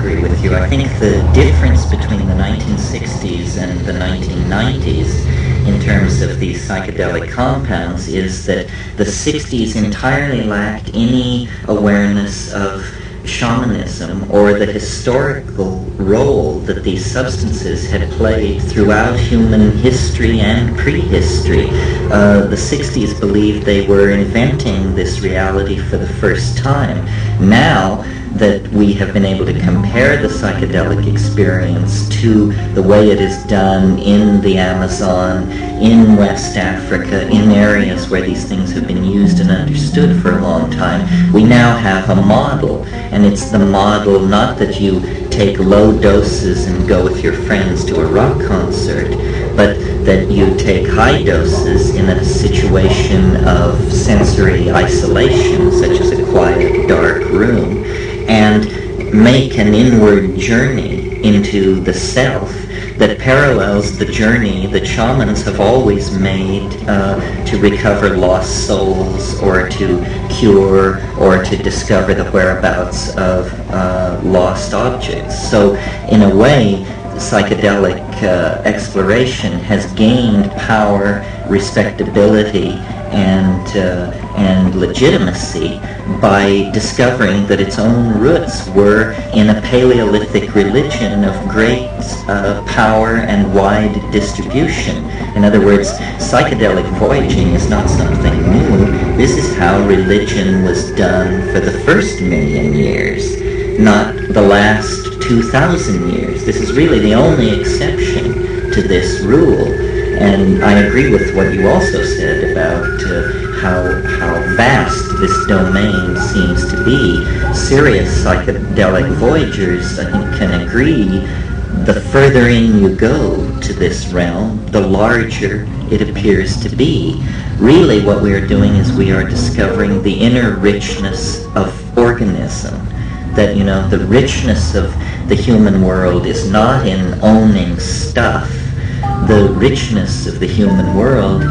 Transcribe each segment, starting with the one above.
agree with you. I think the difference between the 1960s and the 1990s in terms of these psychedelic compounds is that the 60s entirely lacked any awareness of shamanism or the historical role that these substances had played throughout human history and prehistory. The 60s believed they were inventing this reality for the first time. Now that we have been able to compare the psychedelic experience to the way it is done in the Amazon, in West Africa, in areas where these things have been used and understood for a long time, we now have a model. And it's the model not that you take low doses and go with your friends to a rock concert, but that you take high doses in a situation of sensory isolation, such as a quiet, dark room, and make an inward journey into the self that parallels the journey that shamans have always made to recover lost souls, or to cure, or to discover the whereabouts of lost objects. So in a way, psychedelic exploration has gained power, respectability, and legitimacy by discovering that its own roots were in a Paleolithic religion of great power and wide distribution. In other words, psychedelic voyaging is not something new. This is how religion was done for the first 1,000,000 years, not the last 2,000 years. This is really the only exception to this rule. And I agree with what you also said about how vast this domain seems to be. Serious psychedelic voyagers, I think, can agree the further in you go to this realm, the larger it appears to be. Really what we are doing is we are discovering the inner richness of organism. That, you know, the richness of the human world is not in owning stuff. The richness of the human world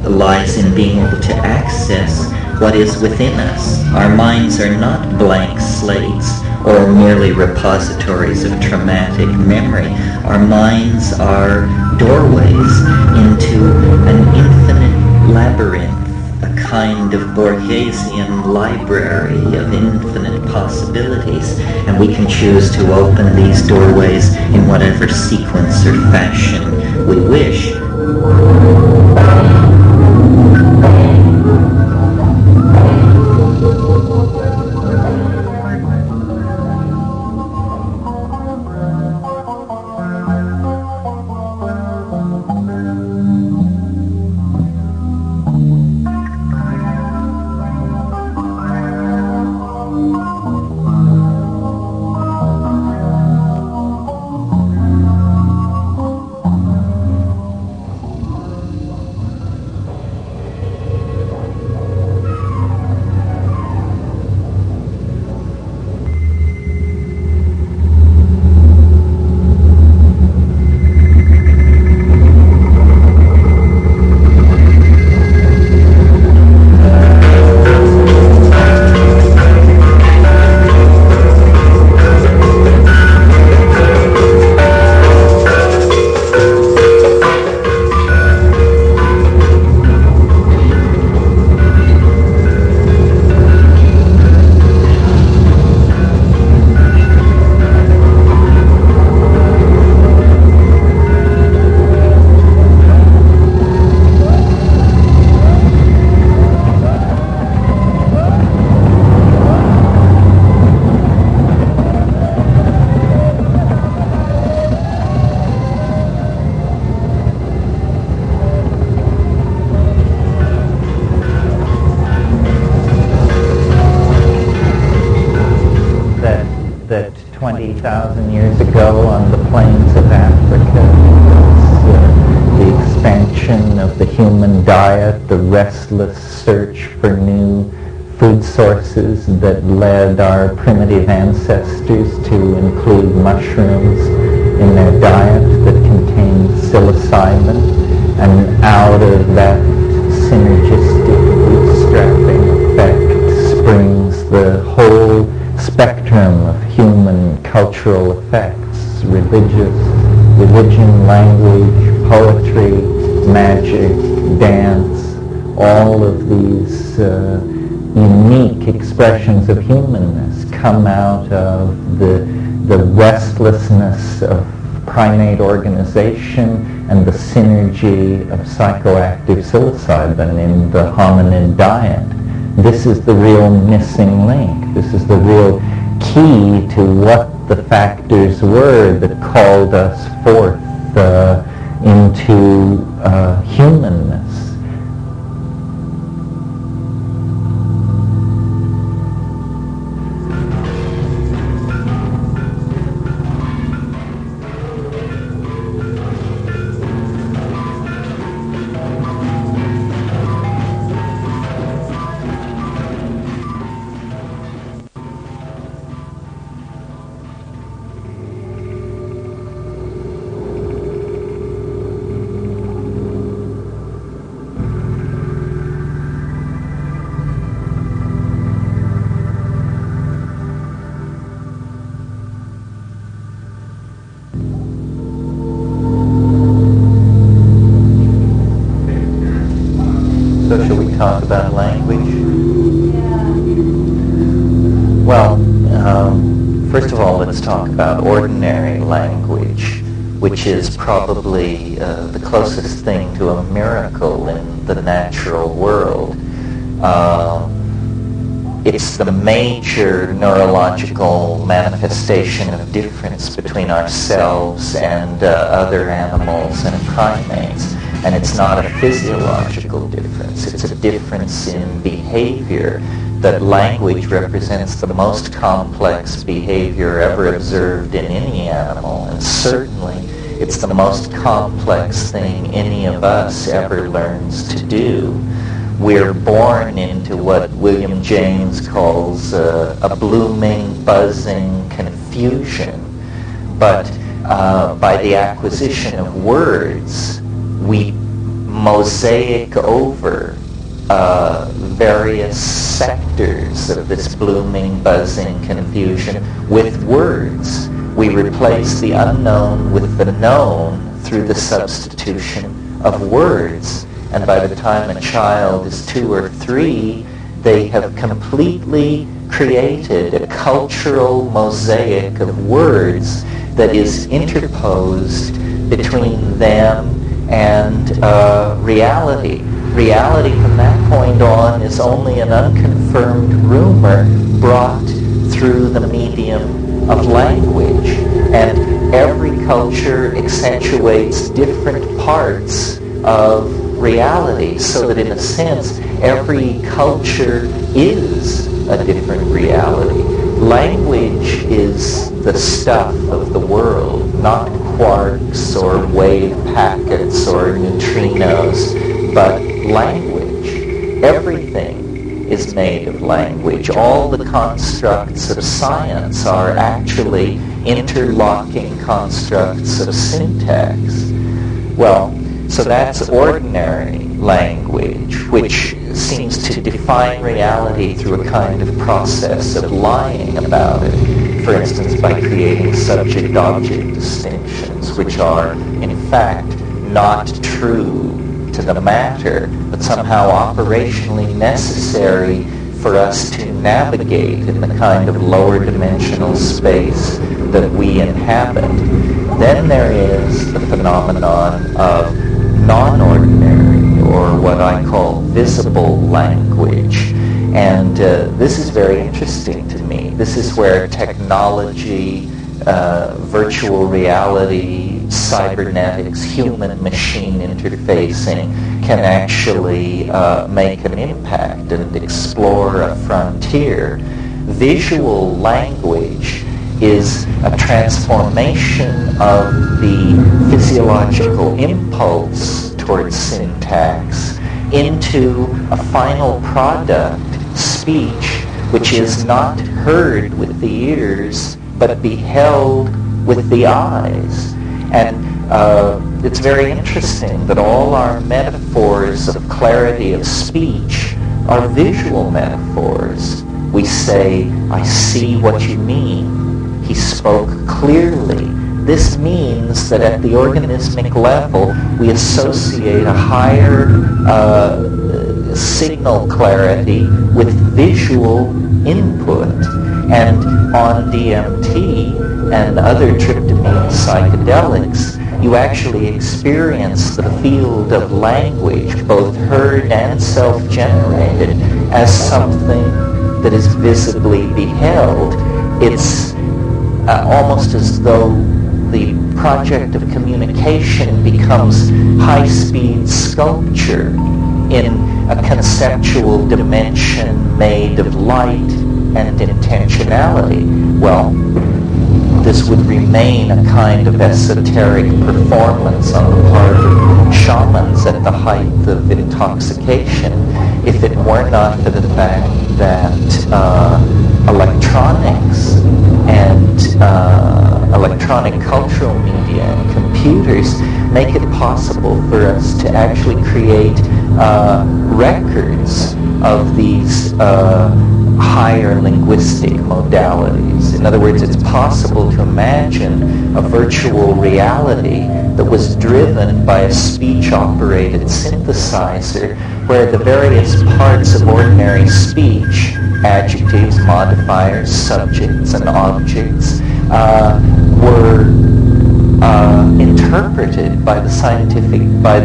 lies in being able to access what is within us. Our minds are not blank slates or merely repositories of traumatic memory. Our minds are doorways into an infinite labyrinth, a kind of Borgesian library of infinite possibilities, and we can choose to open these doorways in whatever sequence or fashion we wish. That 20,000 years ago on the plains of Africa was the expansion of the human diet, the restless search for new food sources that led our primitive ancestors to include mushrooms in their diet that contained psilocybin, and out of that synergistic bootstrapping effect springs the whole spectrum of human cultural effects, religion, language, poetry, magic, dance, all of these unique expressions of humanness come out of the restlessness of primate organization and the synergy of psychoactive psilocybin in the hominid diet. This is the real missing link. This is the real key to what the factors were that called us forth into humanness. So shall we talk about language? Well, first of all, let's talk about ordinary language, which is probably the closest thing to a miracle in the natural world. It's the major neurological manifestation of difference between ourselves and other animals and primates. And it's not a physiological difference. It's a difference in behavior. That language represents the most complex behavior ever observed in any animal. And certainly it's the most complex thing any of us ever learns to do. We're born into what William James calls a blooming, buzzing confusion. But by the acquisition of words, we mosaic over various sectors of this blooming, buzzing confusion with words. We replace the unknown with the known through the substitution of words. And by the time a child is 2 or 3, they have completely created a cultural mosaic of words that is interposed between them and reality. Reality from that point on is only an unconfirmed rumor brought through the medium of language. And every culture accentuates different parts of reality, so that in a sense, every culture is a different reality. Language is the stuff of the world, not quarks or wave packets or neutrinos, but language. Everything is made of language. All the constructs of science are actually interlocking constructs of syntax. Well, so that's ordinary language, which seems to define reality through a kind of process of lying about it. For instance, by creating subject-object distinctions, which are, in fact, not true to the matter, but somehow operationally necessary for us to navigate in the kind of lower dimensional space that we inhabit. Then there is the phenomenon of non-ordinary, or what I call visible language. And this is very interesting to me. This is where technology, virtual reality, cybernetics, human-machine interfacing can actually make an impact and explore a frontier. Visual language is a transformation of the physiological impulse towards syntax into a final product, speech, which is not heard with the ears, but beheld with the eyes. And it's very interesting that all our metaphors of clarity of speech are visual metaphors. We say, I see what you mean. He spoke clearly. This means that at the organismic level, we associate a higher signal clarity with visual input. And on DMT and other tryptamine psychedelics, you actually experience the field of language, both heard and self-generated, as something that is visibly beheld. It's almost as though the project of communication becomes high-speed sculpture in a conceptual dimension made of light and intentionality. Well, this would remain a kind of esoteric performance on the part of shamans at the height of intoxication if it were not for the fact that electronics and electronic cultural media and computers make it possible for us to actually create records of these higher linguistic modalities. In other words, it's possible to imagine a virtual reality that was driven by a speech-operated synthesizer where the various parts of ordinary speech, adjectives, modifiers, subjects, and objects, were interpreted by the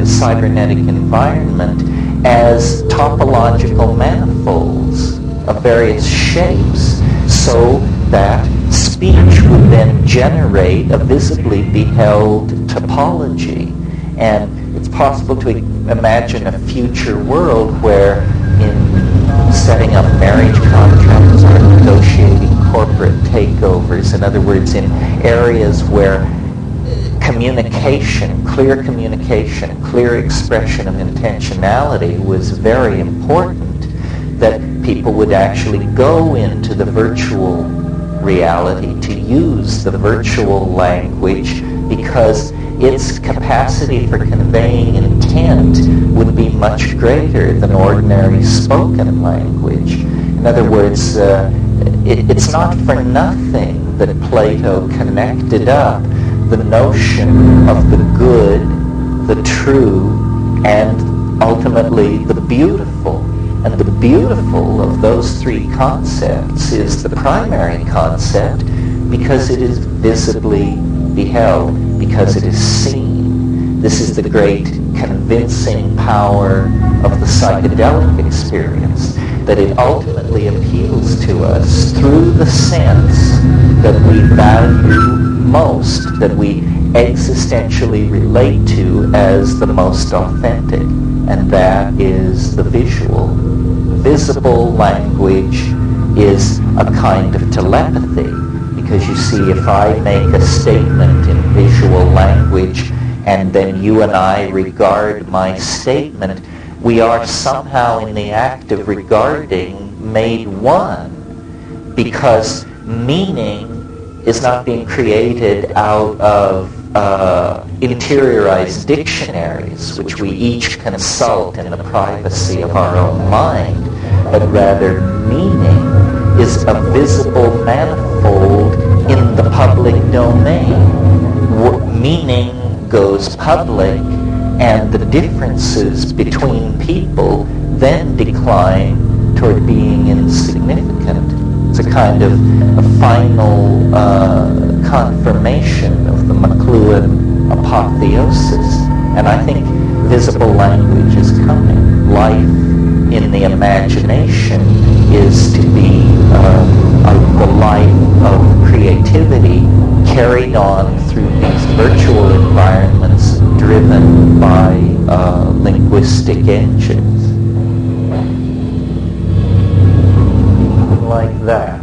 cybernetic environment as topological manifolds of various shapes, so that speech would then generate a visibly beheld topology. And it's possible to imagine a future world where in setting up marriage contracts or negotiating corporate takeovers, in other words, in areas where communication, clear expression of intentionality was very important, that people would actually go into the virtual reality to use the virtual language because its capacity for conveying intent would be much greater than ordinary spoken language. In other words, it's not for nothing that Plato connected up the notion of the good, the true, and ultimately the beautiful. And the beautiful of those three concepts is the primary concept because it is visibly beheld, because it is seen. This is the great convincing power of the psychedelic experience, that it ultimately appeals to us through the sense that we value most, that we existentially relate to as the most authentic, and that is the visual. Visible language is a kind of telepathy, because you see, if I make a statement in visual language and then you and I regard my statement, we are somehow in the act of regarding made one, because meaning is not being created out of interiorized dictionaries, which we each consult in the privacy of our own mind, but rather meaning is a visible manifold in the public domain. Meaning goes public, and the differences between people then decline toward being insignificant. It's a kind of a final confirmation of the McLuhan apotheosis. And I think visible language is coming. Life in the imagination is to be the life of creativity carried on through these virtual environments driven by linguistic engines. Like that.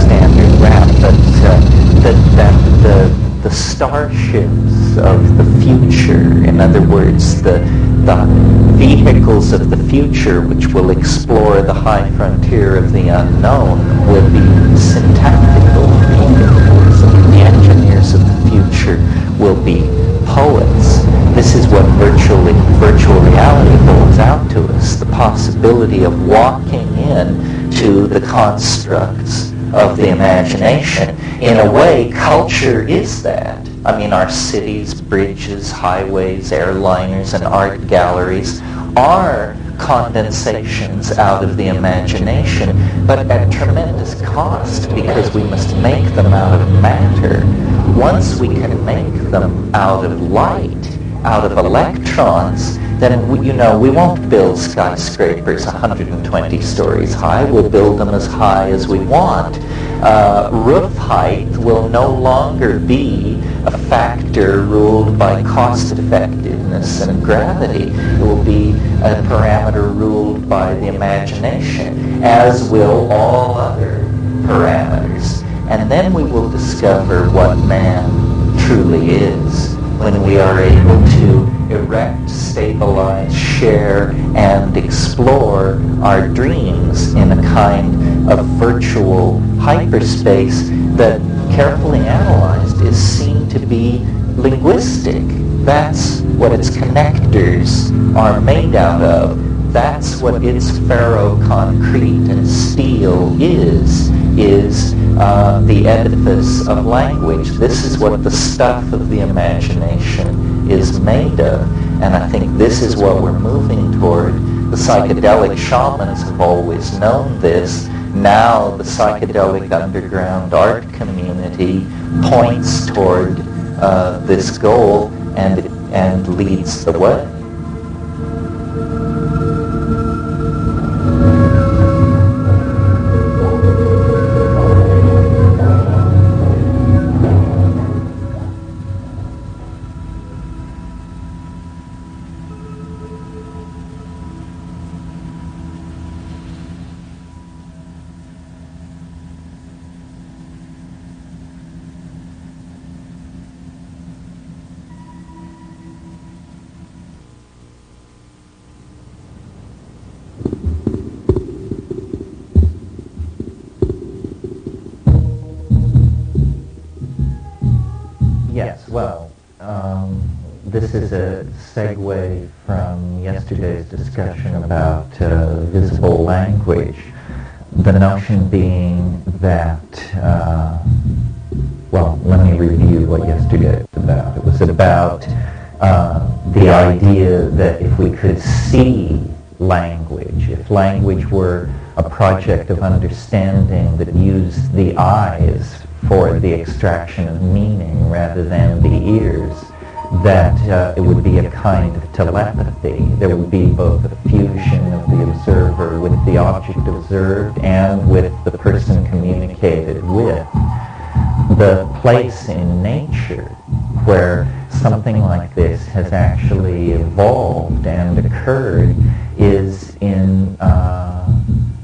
Standard rap, but that starships of the future. In other words, the vehicles of the future which will explore the high frontier of the unknown will be syntactical vehicles, and the engineers of the future will be poets. This is what virtual reality holds out to us, the possibility of walking in to the constructs of the imagination. In a way, culture is that. I mean, our cities, bridges, highways, airliners, and art galleries are condensations out of the imagination, but at tremendous cost because we must make them out of matter. Once we can make them out of light, out of electrons, then we won't build skyscrapers 120 stories high. We'll build them as high as we want. Roof height will no longer be a factor ruled by cost effectiveness and gravity. It will be a parameter ruled by the imagination, as will all other parameters. And then we will discover what man truly is when we are able to erect, stabilize, share, and explore our dreams in a kind of virtual hyperspace that, carefully analyzed, is seen to be linguistic. That's what its connectors are made out of. That's what its ferroconcrete and steel is the edifice of language. This is what the stuff of the imagination is made of. And I think this is what we're moving toward. The psychedelic shamans have always known this. Now the psychedelic underground art community points toward this goal and leads the way. Yes, well, this is a segue from yesterday's discussion about visible language. The notion being that, well, let me review what yesterday was about. It was about the idea that if we could see language, if language were a project of understanding that used the eyes for the extraction of meaning rather than the ears, that it would be a kind of telepathy. There would be both a fusion of the observer with the object observed and with the person communicated with. The place in nature where something like this has actually evolved and occurred is in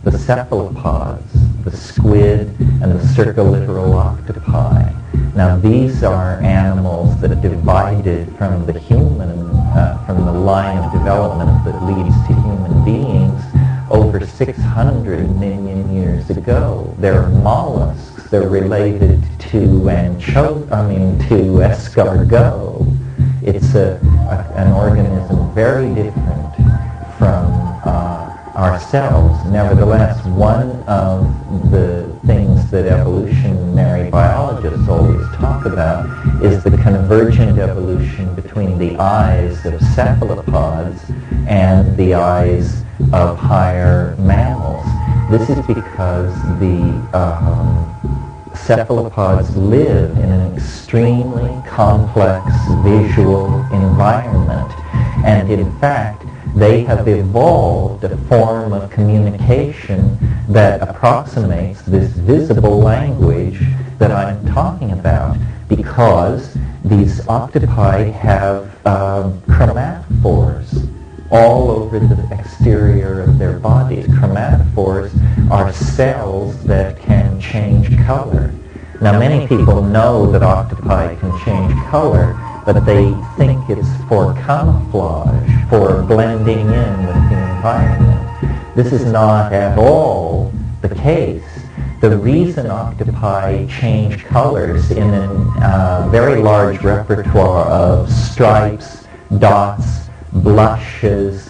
the cephalopods, the squid, and the circulittoral octopi. Now these are animals that divided from the human, from the line of development that leads to human beings over 600 million years ago. They're mollusks. They're related to escargot. It's an organism very different from ourselves. Nevertheless, one of the things that evolutionary biologists always talk about is the convergent evolution between the eyes of cephalopods and the eyes of higher mammals. This is because the cephalopods live in an extremely complex visual environment, and in fact they have evolved a form of communication that approximates this visible language that I'm talking about, because these octopi have chromatophores all over the exterior of their bodies. Chromatophores are cells that can change color. Now, many people know that octopi can change color, but they think it's for camouflage, for blending in with the environment. This is not at all the case. The reason octopi change colors in a very large repertoire of stripes, dots, blushes,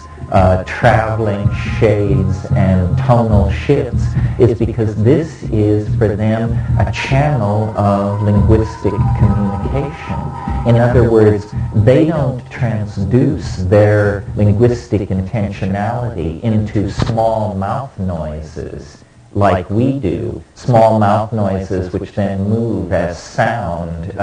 traveling shades and tonal shifts is because this is for them a channel of linguistic communication. In other words, they don't transduce their linguistic intentionality into small mouth noises like we do, small mouth noises which then move as sound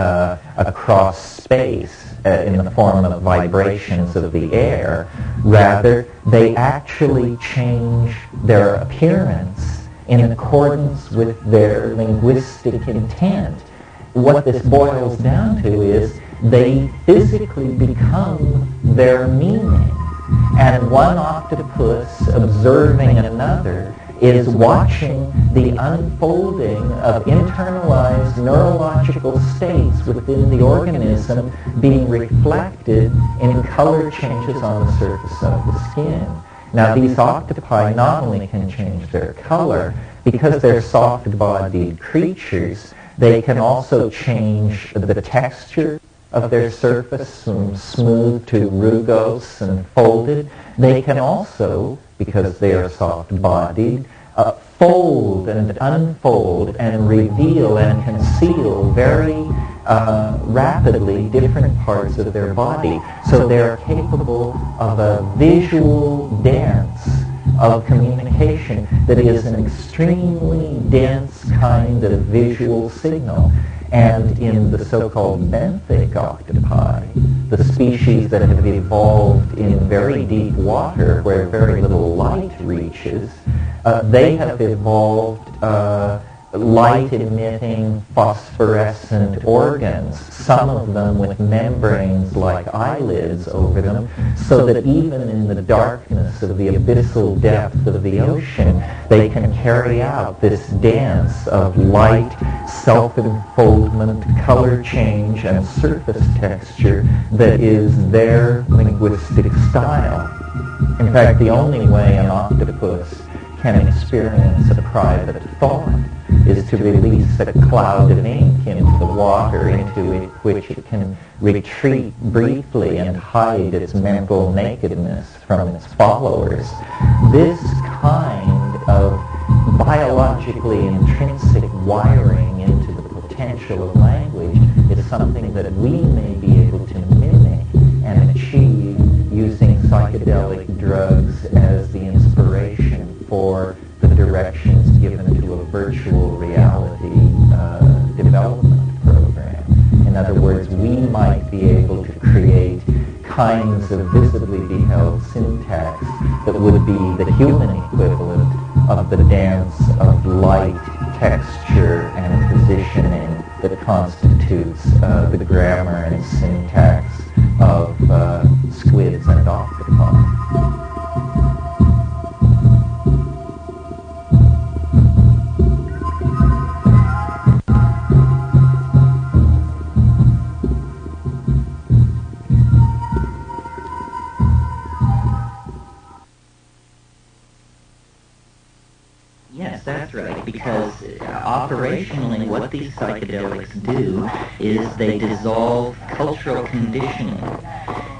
across space in the form of vibrations of the air. Rather, they actually change their appearance in accordance with their linguistic intent. What this boils down to is they physically become their meaning. And one octopus observing another is watching the unfolding of internalized neurological states within the organism being reflected in color changes on the surface of the skin. Now, these octopi not only can change their color, because they're soft-bodied creatures, they can also change the texture of their surface from smooth to rugose and folded. They can also, because they are soft-bodied, fold and unfold and reveal and conceal very rapidly different parts of their body. So they're capable of a visual dance of communication that is an extremely dense kind of visual signal. And in the so-called benthic octopi, the species that have evolved in very deep water where very little light reaches, they have evolved light-emitting phosphorescent organs, some of them with membranes like eyelids over them, so that even in the darkness of the abyssal depth of the ocean, they can carry out this dance of light, self-enfoldment, color change, and surface texture that is their linguistic style. In fact, the only way an octopus can experience a private thought is to release a cloud of ink into the water into which it can retreat briefly and hide its mental nakedness from its followers. This kind of biologically intrinsic wiring into the potential of language is something that we may be able to mimic and achieve using psychedelic drugs as the inspiration for the directions given to a virtual reality development program. In other words, we might be able to create kinds of visibly beheld syntax that would be the human equivalent of the dance of light, texture, and positioning that constitutes the grammar and syntax of squids and octopi. Yes, that's right, because operationally what these psychedelics do is they dissolve cultural conditioning.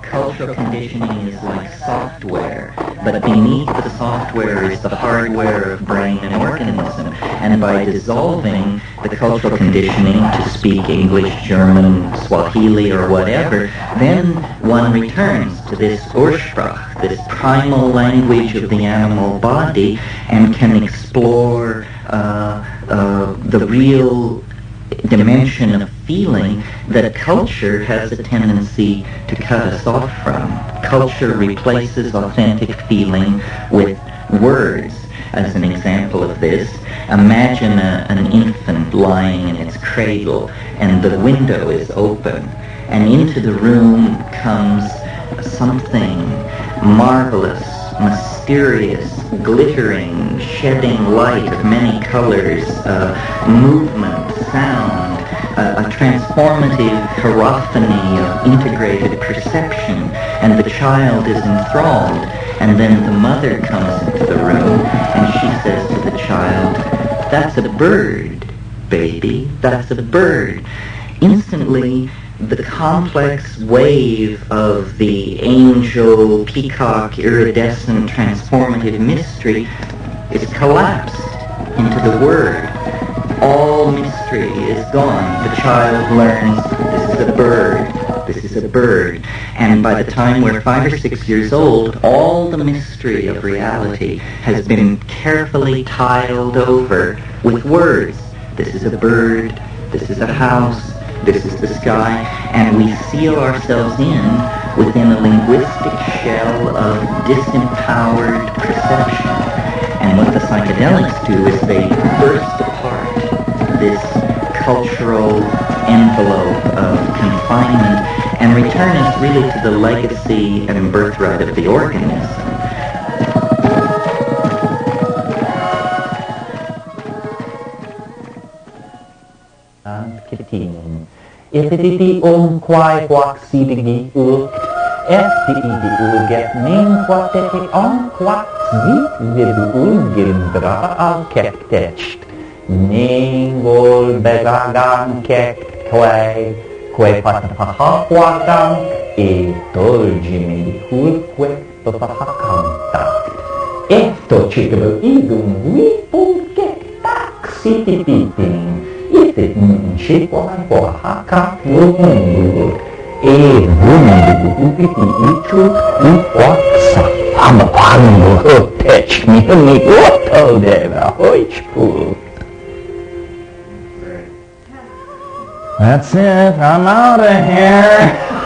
Cultural conditioning is like software, but beneath the software is the hardware of brain and organism. And by dissolving the cultural conditioning to speak English, German, Swahili, or whatever, then one returns to this Ursprach, this primal language of the animal body, and can explore the real dimension of feeling that culture has a tendency to cut us off from. Culture replaces authentic feeling with words. As an example of this, imagine an infant lying in its cradle and the window is open, and into the room comes something marvelous, mysterious, glittering, shedding light of many colors, movement, sound, a transformative hierophany of integrated perception, and the child is enthralled. And then the mother comes into the room, and she says to the child, "That's a bird, baby, that's a bird." Instantly, the complex wave of the angel, peacock, iridescent, transformative mystery is collapsed into the word. All mystery is gone. The child learns, this is a bird, this is a bird. And by the time we're 5 or 6 years old, all the mystery of reality has been carefully tiled over with words. This is a bird, this is a house, this is the sky, and we seal ourselves within a linguistic shell of disempowered perception. And what the psychedelics do is they burst apart this cultural envelope of confinement and return us really to the legacy and birthright of the organism. Kritin. Etiti quai quack sidigi ult, ftidi ulget min quateti quack zit vidu ulgindra al kektecht. Ningol begagan kekt quae patapahaquagan dolgimi hulque papahacantac. Esto ciclo idum vipul kektac sitipitin. Itit quae hacat lungur, vundu upiti ichut quaxa amapango tech mi otto deva hoichpul. That's it, I'm out of here.